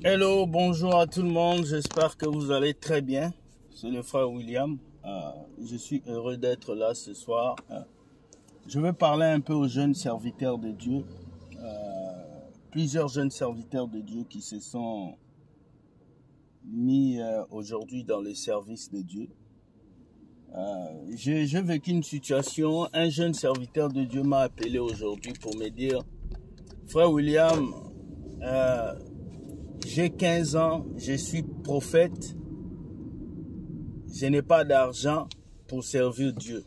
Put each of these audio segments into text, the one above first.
Hello, bonjour à tout le monde, j'espère que vous allez très bien. C'est le frère William, je suis heureux d'être là ce soir. Je vais parler un peu aux jeunes serviteurs de Dieu, plusieurs jeunes serviteurs de Dieu qui se sont mis aujourd'hui dans le service de Dieu. J'ai vécu une situation, un jeune serviteur de Dieu m'a appelé aujourd'hui pour me dire « Frère William, j'ai 15 ans, je suis prophète, je n'ai pas d'argent pour servir Dieu.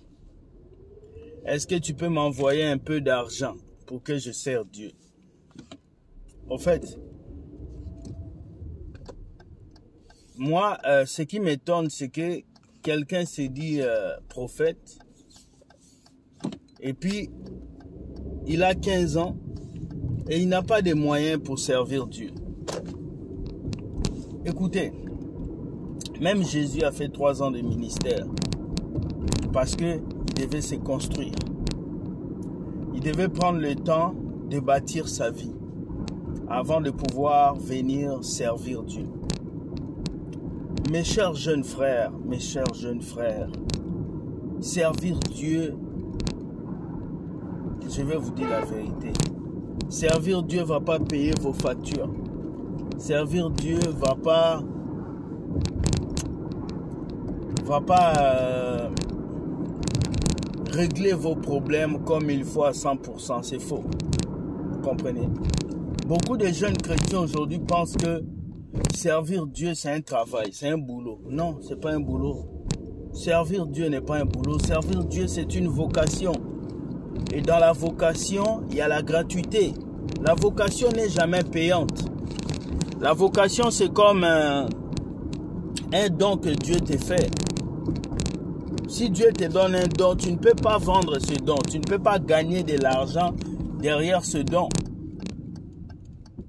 Est-ce que tu peux m'envoyer un peu d'argent pour que je serve Dieu ?» En fait, moi, ce qui m'étonne, c'est que quelqu'un s'est dit prophète et puis il a 15 ans et il n'a pas de moyens pour servir Dieu. Écoutez, même Jésus a fait 3 ans de ministère parce qu'il devait se construire. Il devait prendre le temps de bâtir sa vie avant de pouvoir venir servir Dieu. Mes chers jeunes frères, servir Dieu, je vais vous dire la vérité. Servir Dieu ne va pas payer vos factures. Servir Dieu va pas régler vos problèmes comme il faut à 100%. C'est faux. Vous comprenez? Beaucoup de jeunes chrétiens aujourd'hui pensent que servir Dieu, c'est un travail, c'est un boulot. Non, ce n'est pas un boulot. Servir Dieu n'est pas un boulot. Servir Dieu, c'est une vocation. Et dans la vocation, il y a la gratuité. La vocation n'est jamais payante. La vocation, c'est comme un don que Dieu te fait. Si Dieu te donne un don, tu ne peux pas vendre ce don. Tu ne peux pas gagner de l'argent derrière ce don.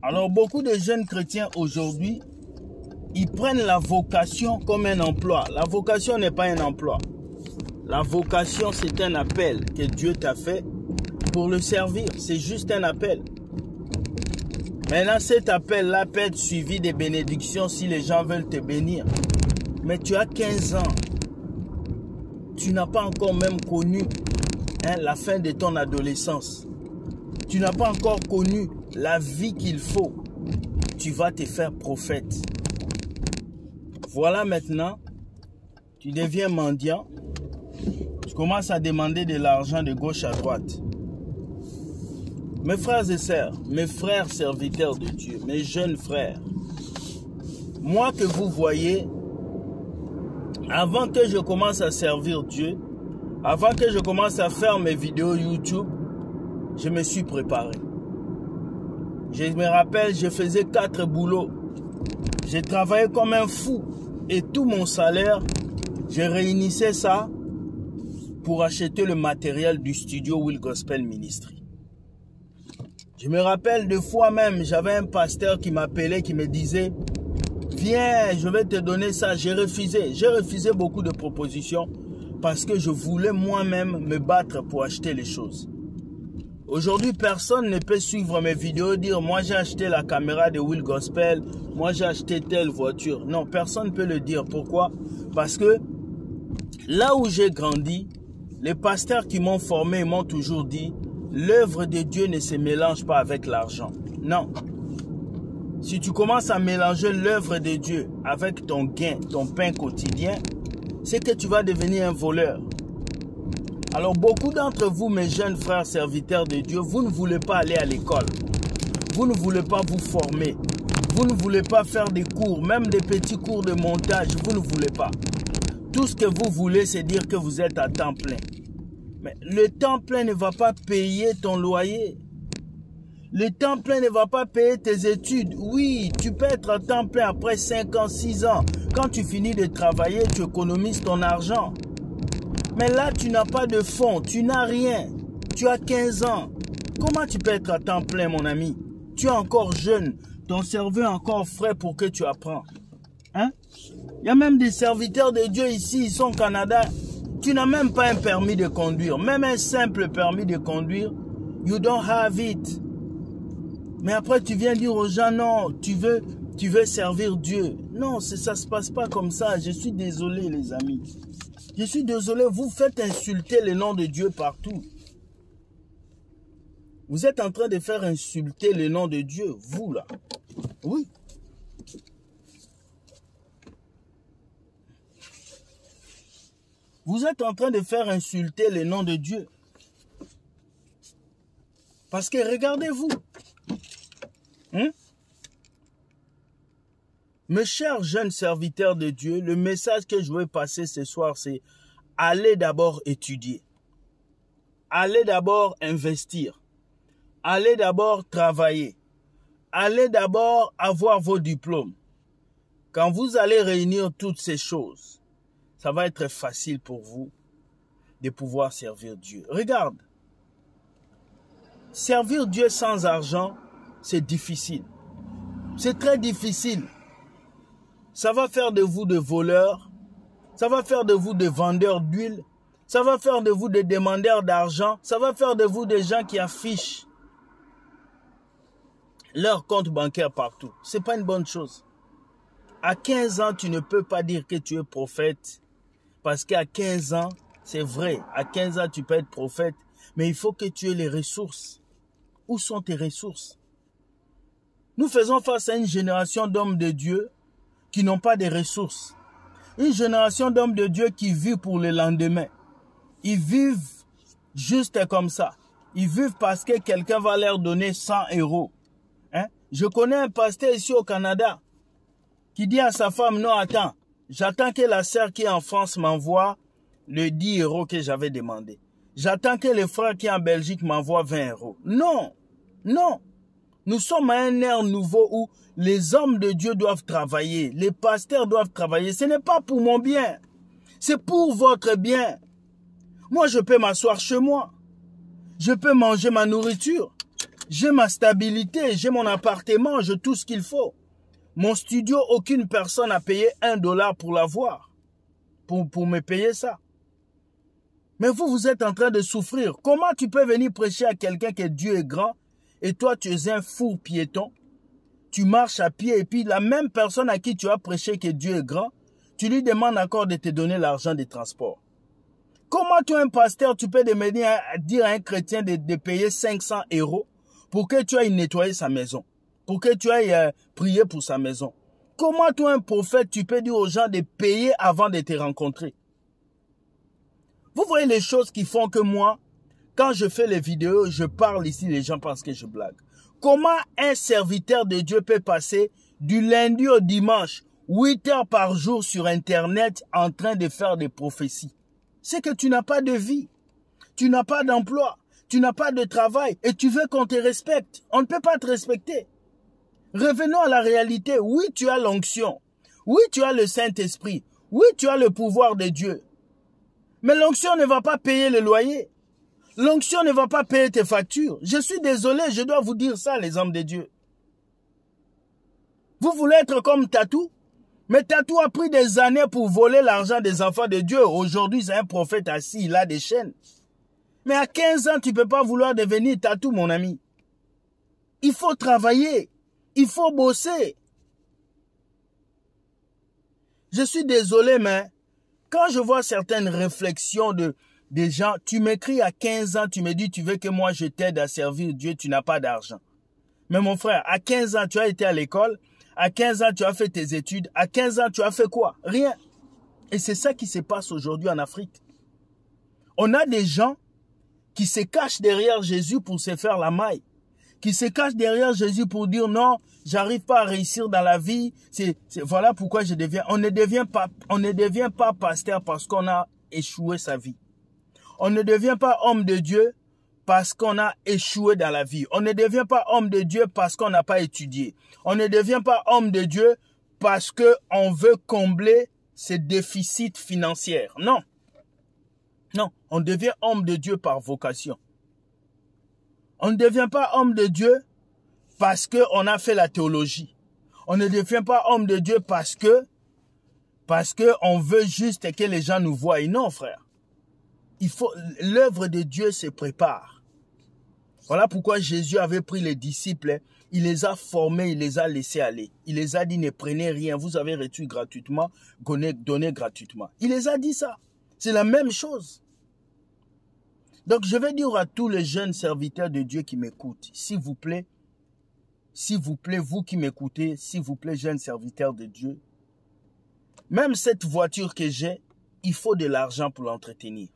Alors, beaucoup de jeunes chrétiens aujourd'hui, ils prennent la vocation comme un emploi. La vocation n'est pas un emploi. La vocation, c'est un appel que Dieu t'a fait pour le servir. C'est juste un appel. Maintenant, cet appel-là peut être suivi des bénédictions si les gens veulent te bénir. Mais tu as 15 ans. Tu n'as pas encore même connu la fin de ton adolescence. Tu n'as pas encore connu la vie qu'il faut. Tu vas te faire prophète. Voilà maintenant, tu deviens mendiant. Tu commences à demander de l'argent de gauche à droite. Mes frères et sœurs, mes frères serviteurs de Dieu, mes jeunes frères, moi que vous voyez, avant que je commence à servir Dieu, avant que je commence à faire mes vidéos YouTube, je me suis préparé. Je me rappelle, je faisais 4 boulots. J'ai travaillé comme un fou et tout mon salaire, je réunissais ça pour acheter le matériel du studio Will Gospel Ministry. Je me rappelle de fois même, j'avais un pasteur qui m'appelait, qui me disait « Viens, je vais te donner ça ». J'ai refusé. J'ai refusé beaucoup de propositions parce que je voulais moi-même me battre pour acheter les choses. Aujourd'hui, personne ne peut suivre mes vidéos et dire « Moi, j'ai acheté la caméra de Will Gospel, moi, j'ai acheté telle voiture ». Non, personne ne peut le dire. Pourquoi? Parce que là où j'ai grandi, les pasteurs qui m'ont formé m'ont toujours dit « L'œuvre de Dieu ne se mélange pas avec l'argent. » Non. Si tu commences à mélanger l'œuvre de Dieu avec ton gain, ton pain quotidien, c'est que tu vas devenir un voleur. Alors beaucoup d'entre vous, mes jeunes frères serviteurs de Dieu, vous ne voulez pas aller à l'école. Vous ne voulez pas vous former. Vous ne voulez pas faire des cours, même des petits cours de montage, vous ne voulez pas. Tout ce que vous voulez, c'est dire que vous êtes à temps plein. Mais le temps plein ne va pas payer ton loyer. Le temps plein ne va pas payer tes études. Oui, tu peux être à temps plein après 5 ans, 6 ans. Quand tu finis de travailler, tu économises ton argent. Mais là, tu n'as pas de fonds, tu n'as rien. Tu as 15 ans. Comment tu peux être à temps plein, mon ami? Tu es encore jeune. Ton cerveau est encore frais pour que tu apprends. Hein? Il y a même des serviteurs de Dieu ici, ils sont au Canada. Tu n'as même pas un permis de conduire. Même un simple permis de conduire, you don't have it. Mais après, tu viens dire aux gens, non, tu veux tu veux servir Dieu. Non, ça ne se passe pas comme ça. Je suis désolé, les amis. Je suis désolé, vous faites insulter le nom de Dieu partout. Vous êtes en train de faire insulter le nom de Dieu, vous là. Oui. Vous êtes en train de faire insulter le nom de Dieu. Parce que regardez-vous. Mes chers jeunes serviteurs de Dieu, le message que je veux passer ce soir, c'est allez d'abord étudier. Allez d'abord investir. Allez d'abord travailler. Allez d'abord avoir vos diplômes. Quand vous allez réunir toutes ces choses, ça va être facile pour vous de pouvoir servir Dieu. Regarde, servir Dieu sans argent, c'est difficile. C'est très difficile. Ça va faire de vous des voleurs. Ça va faire de vous des vendeurs d'huile. Ça va faire de vous des demandeurs d'argent. Ça va faire de vous des gens qui affichent leur compte bancaire partout. Ce n'est pas une bonne chose. À 15 ans, tu ne peux pas dire que tu es prophète. Parce qu'à 15 ans, c'est vrai, à 15 ans, tu peux être prophète. Mais il faut que tu aies les ressources. Où sont tes ressources? Nous faisons face à une génération d'hommes de Dieu qui n'ont pas de ressources. Une génération d'hommes de Dieu qui vivent pour le lendemain. Ils vivent juste comme ça. Ils vivent parce que quelqu'un va leur donner 100 €. Je connais un pasteur ici au Canada qui dit à sa femme, non, attends, j'attends que la sœur qui est en France m'envoie les 10 € que j'avais demandé. J'attends que le frère qui est en Belgique m'envoie 20 €. Non, non. Nous sommes à un ère nouveau où les hommes de Dieu doivent travailler, les pasteurs doivent travailler. Ce n'est pas pour mon bien, c'est pour votre bien. Moi, je peux m'asseoir chez moi. Je peux manger ma nourriture. J'ai ma stabilité, j'ai mon appartement, j'ai tout ce qu'il faut. Mon studio, aucune personne n'a payé $1 pour l'avoir, pour me payer ça. Mais vous, vous êtes en train de souffrir. Comment tu peux venir prêcher à quelqu'un que Dieu est grand et toi, tu es un fou piéton? Tu marches à pied et puis la même personne à qui tu as prêché que Dieu est grand, tu lui demandes encore de te donner l'argent des transports. Comment toi, un pasteur, tu peux dire à un chrétien de payer 500 € pour que tu ailles nettoyer sa maison, pour que tu ailles prier pour sa maison? Comment toi, un prophète, tu peux dire aux gens de payer avant de te rencontrer? Vous voyez les choses qui font que moi, quand je fais les vidéos, je parle ici, les gens pensent que je blague. Comment un serviteur de Dieu peut passer du lundi au dimanche, 8 heures par jour sur Internet en train de faire des prophéties? C'est que tu n'as pas de vie, tu n'as pas d'emploi, tu n'as pas de travail et tu veux qu'on te respecte. On ne peut pas te respecter. Revenons à la réalité. Oui, tu as l'onction. Oui, tu as le Saint-Esprit. Oui, tu as le pouvoir de Dieu. Mais l'onction ne va pas payer le loyer. L'onction ne va pas payer tes factures. Je suis désolé, je dois vous dire ça, les hommes de Dieu. Vous voulez être comme Tatou? Mais Tatou a pris des années pour voler l'argent des enfants de Dieu. Aujourd'hui, c'est un prophète assis, il a des chaînes. Mais à 15 ans, tu ne peux pas vouloir devenir Tatou, mon ami. Il faut travailler. Il faut bosser. Je suis désolé, mais quand je vois certaines réflexions des gens, tu m'écris à 15 ans, tu me dis, tu veux que moi je t'aide à servir Dieu, tu n'as pas d'argent. Mais mon frère, à 15 ans, tu as été à l'école. À 15 ans, tu as fait tes études. À 15 ans, tu as fait quoi? Rien. Et c'est ça qui se passe aujourd'hui en Afrique. On a des gens qui se cachent derrière Jésus pour se faire la maille. Qui se cachent derrière Jésus pour dire non, j'arrive pas à réussir dans la vie. Voilà pourquoi je deviens. On ne devient pas pasteur parce qu'on a échoué sa vie. On ne devient pas homme de Dieu parce qu'on a échoué dans la vie. On ne devient pas homme de Dieu parce qu'on n'a pas étudié. On ne devient pas homme de Dieu parce qu'on veut combler ses déficits financiers. Non. Non, on devient homme de Dieu par vocation. On ne devient pas homme de Dieu parce qu'on a fait la théologie. On ne devient pas homme de Dieu parce qu'on veut juste que les gens nous voient. Et non, frère. L'œuvre de Dieu se prépare. Voilà pourquoi Jésus avait pris les disciples Il les a formés, il les a laissés aller. Il les a dit, ne prenez rien, vous avez reçu gratuitement, donnez gratuitement. Il les a dit ça. C'est la même chose. Donc, je vais dire à tous les jeunes serviteurs de Dieu qui m'écoutent, s'il vous plaît, vous qui m'écoutez, s'il vous plaît, jeunes serviteurs de Dieu, même cette voiture que j'ai, il faut de l'argent pour l'entretenir.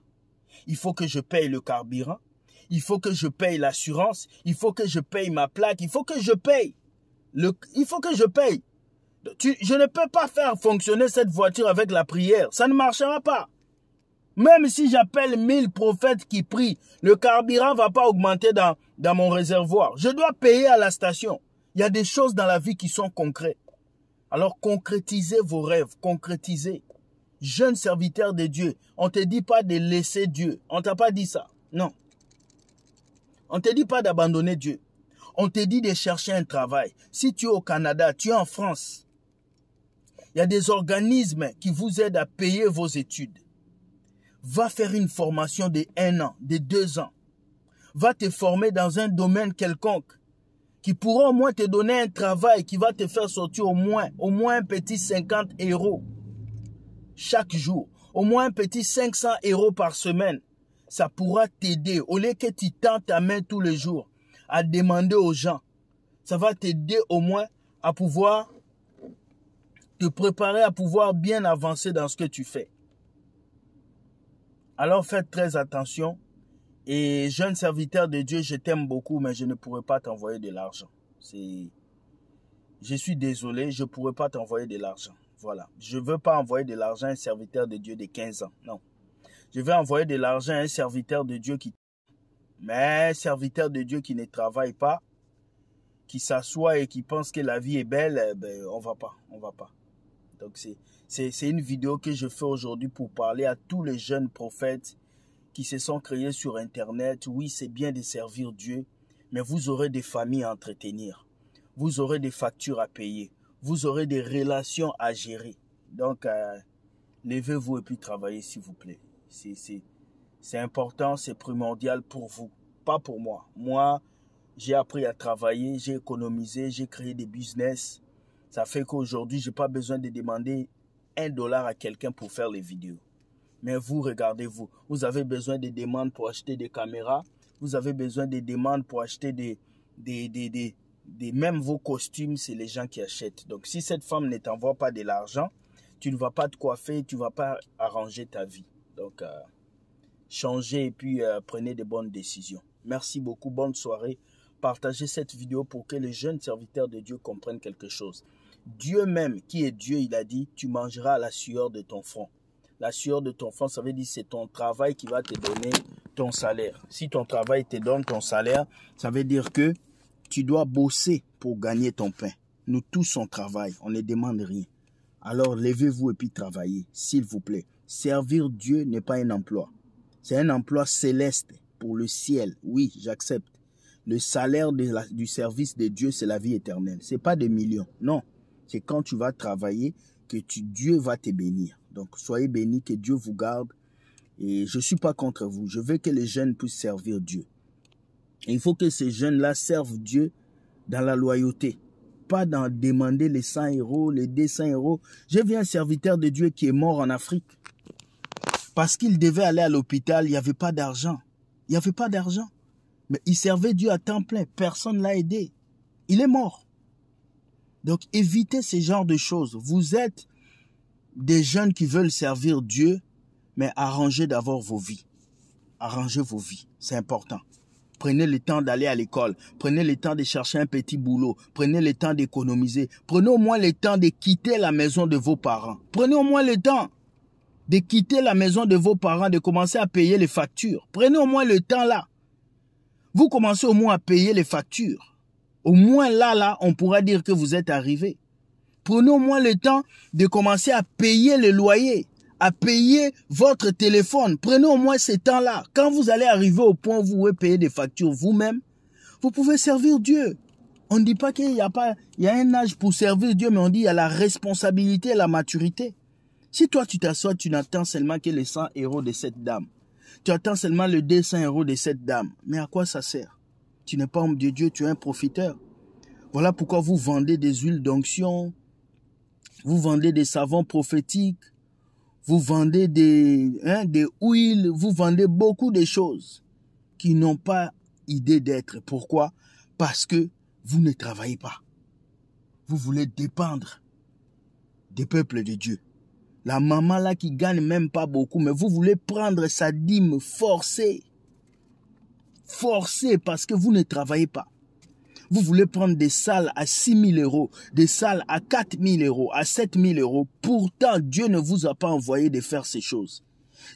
Il faut que je paye le carburant, il faut que je paye l'assurance, il faut que je paye ma plaque, il faut que je paye. Il faut que je paye. Je ne peux pas faire fonctionner cette voiture avec la prière, ça ne marchera pas. Même si j'appelle 1000 prophètes qui prient, le carburant ne va pas augmenter dans mon réservoir. Je dois payer à la station. Il y a des choses dans la vie qui sont concrètes. Alors concrétisez vos rêves, concrétisez. Jeune serviteur de Dieu, on ne te dit pas de laisser Dieu. On ne t'a pas dit ça. Non. On ne te dit pas d'abandonner Dieu. On te dit de chercher un travail. Si tu es au Canada, tu es en France, il y a des organismes qui vous aident à payer vos études. Va faire une formation de 1 an, de 2 ans. Va te former dans un domaine quelconque qui pourra au moins te donner un travail qui va te faire sortir au moins un petit 50 € chaque jour. Au moins un petit 500 € par semaine. Ça pourra t'aider. Au lieu que tu tends ta main tous les jours à demander aux gens, ça va t'aider au moins à pouvoir te préparer, à pouvoir bien avancer dans ce que tu fais. Alors faites très attention. Et jeune serviteur de Dieu, je t'aime beaucoup, mais je ne pourrai pas t'envoyer de l'argent. Je suis désolé, je ne pourrai pas t'envoyer de l'argent. Voilà. Je ne veux pas envoyer de l'argent à un serviteur de Dieu de 15 ans. Non. Je vais envoyer de l'argent à un serviteur de Dieu mais un serviteur de Dieu qui ne travaille pas, qui s'assoit et qui pense que la vie est belle, on va pas. Donc c'est une vidéo que je fais aujourd'hui pour parler à tous les jeunes prophètes qui se sont créés sur Internet. Oui, c'est bien de servir Dieu, mais vous aurez des familles à entretenir. Vous aurez des factures à payer. Vous aurez des relations à gérer. Donc, levez-vous et puis travaillez, s'il vous plaît. C'est important, c'est primordial pour vous, pas pour moi. Moi, j'ai appris à travailler, j'ai économisé, j'ai créé des business. Ça fait qu'aujourd'hui, je n'ai pas besoin de demander $1 à quelqu'un pour faire les vidéos. Mais vous, regardez-vous, vous avez besoin de demandes pour acheter des caméras, vous avez besoin de demandes pour acheter même vos costumes, c'est les gens qui achètent. Donc, si cette femme ne t'envoie pas de l'argent, tu ne vas pas te coiffer, tu ne vas pas arranger ta vie. Donc, changez et puis prenez de bonnes décisions. Merci beaucoup, bonne soirée. Partagez cette vidéo pour que les jeunes serviteurs de Dieu comprennent quelque chose. Dieu même, qui est Dieu, il a dit, tu mangeras la sueur de ton front. La sueur de ton front, ça veut dire que c'est ton travail qui va te donner ton salaire. Si ton travail te donne ton salaire, ça veut dire que tu dois bosser pour gagner ton pain. Nous tous, on travaille, on ne demande rien. Alors, levez-vous et puis travaillez, s'il vous plaît. Servir Dieu n'est pas un emploi. C'est un emploi céleste pour le ciel. Oui, j'accepte. Le salaire du service de Dieu, c'est la vie éternelle. Ce n'est pas des millions. Non, c'est quand tu vas travailler que Dieu va te bénir. Donc, soyez bénis, que Dieu vous garde. Et je ne suis pas contre vous. Je veux que les jeunes puissent servir Dieu. Et il faut que ces jeunes-là servent Dieu dans la loyauté. Pas dans demander les 100 €, les 200 €. J'ai vu un serviteur de Dieu qui est mort en Afrique. Parce qu'il devait aller à l'hôpital, il n'y avait pas d'argent. Il n'y avait pas d'argent. Mais il servait Dieu à temps plein. Personne ne l'a aidé. Il est mort. Donc, évitez ce genre de choses. Vous êtes des jeunes qui veulent servir Dieu, mais arrangez d'abord vos vies. Arrangez vos vies. C'est important. Prenez le temps d'aller à l'école. Prenez le temps de chercher un petit boulot. Prenez le temps d'économiser. Prenez au moins le temps de quitter la maison de vos parents. Prenez au moins le temps de quitter la maison de vos parents, de commencer à payer les factures. Prenez au moins le temps là. Vous commencez au moins à payer les factures. Au moins là, on pourra dire que vous êtes arrivé. Prenez au moins le temps de commencer à payer le loyer, à payer votre téléphone. Prenez au moins ce temps-là. Quand vous allez arriver au point où vous pouvez payer des factures vous-même, vous pouvez servir Dieu. On ne dit pas qu'il y a un âge pour servir Dieu, mais on dit qu'il y a la responsabilité et la maturité. Si toi, tu t'assois, tu n'attends seulement que les 100 € de cette dame. Tu attends seulement le 200 € de cette dame. Mais à quoi ça sert? Tu n'es pas homme de Dieu, tu es un profiteur. Voilà pourquoi vous vendez des huiles d'onction, vous vendez des savons prophétiques, vous vendez des huiles, vous vendez beaucoup de choses qui n'ont pas idée d'être. Pourquoi? Parce que vous ne travaillez pas. Vous voulez dépendre des peuples de Dieu. La maman là qui gagne même pas beaucoup, mais vous voulez prendre sa dîme forcée. Forcée parce que vous ne travaillez pas. Vous voulez prendre des salles à 6 000 euros, des salles à 4 000 euros, à 7 000 euros. Pourtant, Dieu ne vous a pas envoyé de faire ces choses.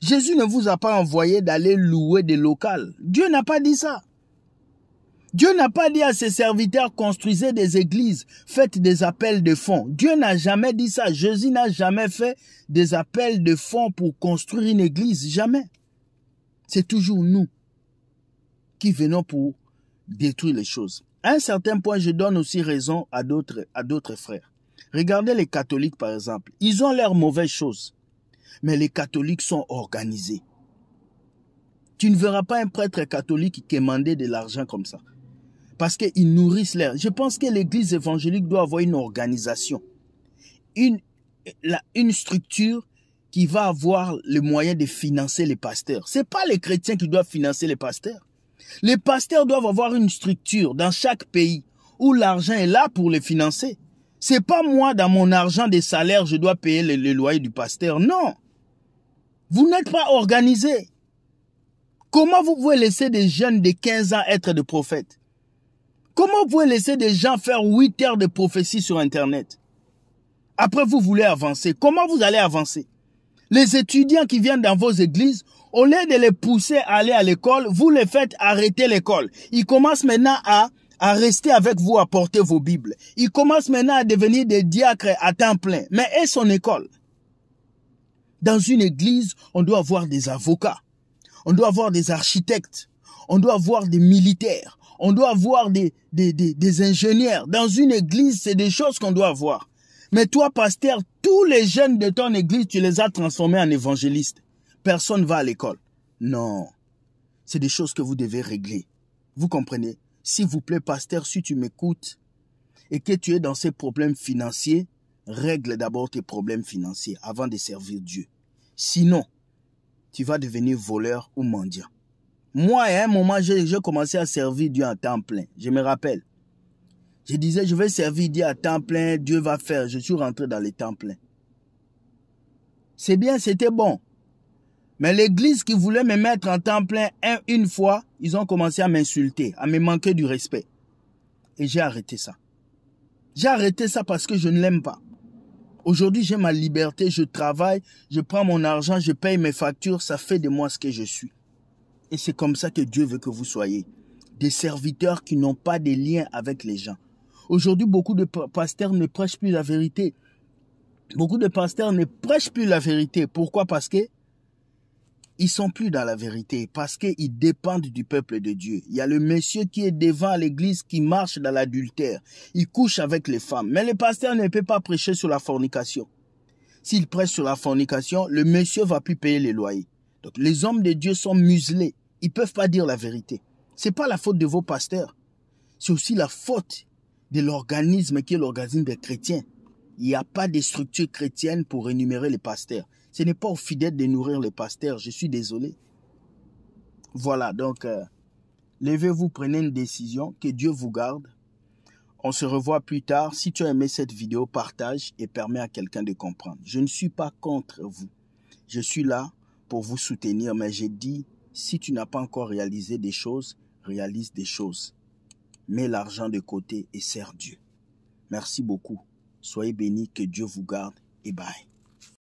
Jésus ne vous a pas envoyé d'aller louer des locales. Dieu n'a pas dit ça. Dieu n'a pas dit à ses serviteurs, construisez des églises, faites des appels de fonds. Dieu n'a jamais dit ça. Jésus n'a jamais fait des appels de fonds pour construire une église. Jamais. C'est toujours nous qui venons pour détruire les choses. À un certain point, je donne aussi raison à d'autres frères. Regardez les catholiques, par exemple. Ils ont leurs mauvaises choses. Mais les catholiques sont organisés. Tu ne verras pas un prêtre catholique qui demandait de l'argent comme ça. Parce qu'ils nourrissent l'air. Je pense que l'église évangélique doit avoir une organisation. Une structure qui va avoir le moyen de financer les pasteurs. Ce n'est pas les chrétiens qui doivent financer les pasteurs. Les pasteurs doivent avoir une structure dans chaque pays où l'argent est là pour les financer. Ce n'est pas moi, dans mon argent des salaires, je dois payer le loyer du pasteur. Non. Vous n'êtes pas organisé. Comment vous pouvez laisser des jeunes de 15 ans être des prophètes? Comment vous pouvez laisser des gens faire 8 heures de prophétie sur Internet? Après, vous voulez avancer. Comment vous allez avancer? Les étudiants qui viennent dans vos églises, au lieu de les pousser à aller à l'école, vous les faites arrêter l'école. Ils commencent maintenant à rester avec vous, à porter vos Bibles. Ils commencent maintenant à devenir des diacres à temps plein. Mais est son école? Dans une église, on doit avoir des avocats. On doit avoir des architectes. On doit avoir des militaires. On doit avoir des ingénieurs. Dans une église, c'est des choses qu'on doit avoir. Mais toi, pasteur, tous les jeunes de ton église, tu les as transformés en évangélistes. Personne ne va à l'école. Non. C'est des choses que vous devez régler. Vous comprenez? S'il vous plaît, pasteur, si tu m'écoutes et que tu es dans ces problèmes financiers, règle d'abord tes problèmes financiers avant de servir Dieu. Sinon, tu vas devenir voleur ou mendiant. Moi, à un moment, j'ai commencé à servir Dieu à temps plein. Je me rappelle. Je disais, je vais servir Dieu à temps plein, Dieu va faire. Je suis rentré dans les temps pleins. C'est bien, c'était bon. Mais l'église qui voulait me mettre en temps plein une fois, ils ont commencé à m'insulter, à me manquer du respect. Et j'ai arrêté ça. J'ai arrêté ça parce que je ne l'aime pas. Aujourd'hui, j'ai ma liberté, je travaille, je prends mon argent, je paye mes factures, ça fait de moi ce que je suis. Et c'est comme ça que Dieu veut que vous soyez. Des serviteurs qui n'ont pas de lien avec les gens. Aujourd'hui, beaucoup de pasteurs ne prêchent plus la vérité. Beaucoup de pasteurs ne prêchent plus la vérité. Pourquoi? Parce que ils sont plus dans la vérité. Parce qu'ils dépendent du peuple de Dieu. Il y a le monsieur qui est devant l'église qui marche dans l'adultère. Il couche avec les femmes. Mais le pasteur ne peut pas prêcher sur la fornication. S'il prêche sur la fornication, le monsieur va plus payer les loyers. Donc les hommes de Dieu sont muselés. Ils ne peuvent pas dire la vérité. Ce n'est pas la faute de vos pasteurs. C'est aussi la faute de l'organisme qui est l'organisme des chrétiens. Il n'y a pas de structure chrétienne pour rémunérer les pasteurs. Ce n'est pas aux fidèles de nourrir les pasteurs. Je suis désolé. Voilà, donc, levez-vous, prenez une décision. Que Dieu vous garde. On se revoit plus tard. Si tu as aimé cette vidéo, partage et permets à quelqu'un de comprendre. Je ne suis pas contre vous. Je suis là pour vous soutenir, mais j'ai dit, si tu n'as pas encore réalisé des choses, réalise des choses. Mets l'argent de côté et sers Dieu. Merci beaucoup. Soyez bénis, que Dieu vous garde et bye.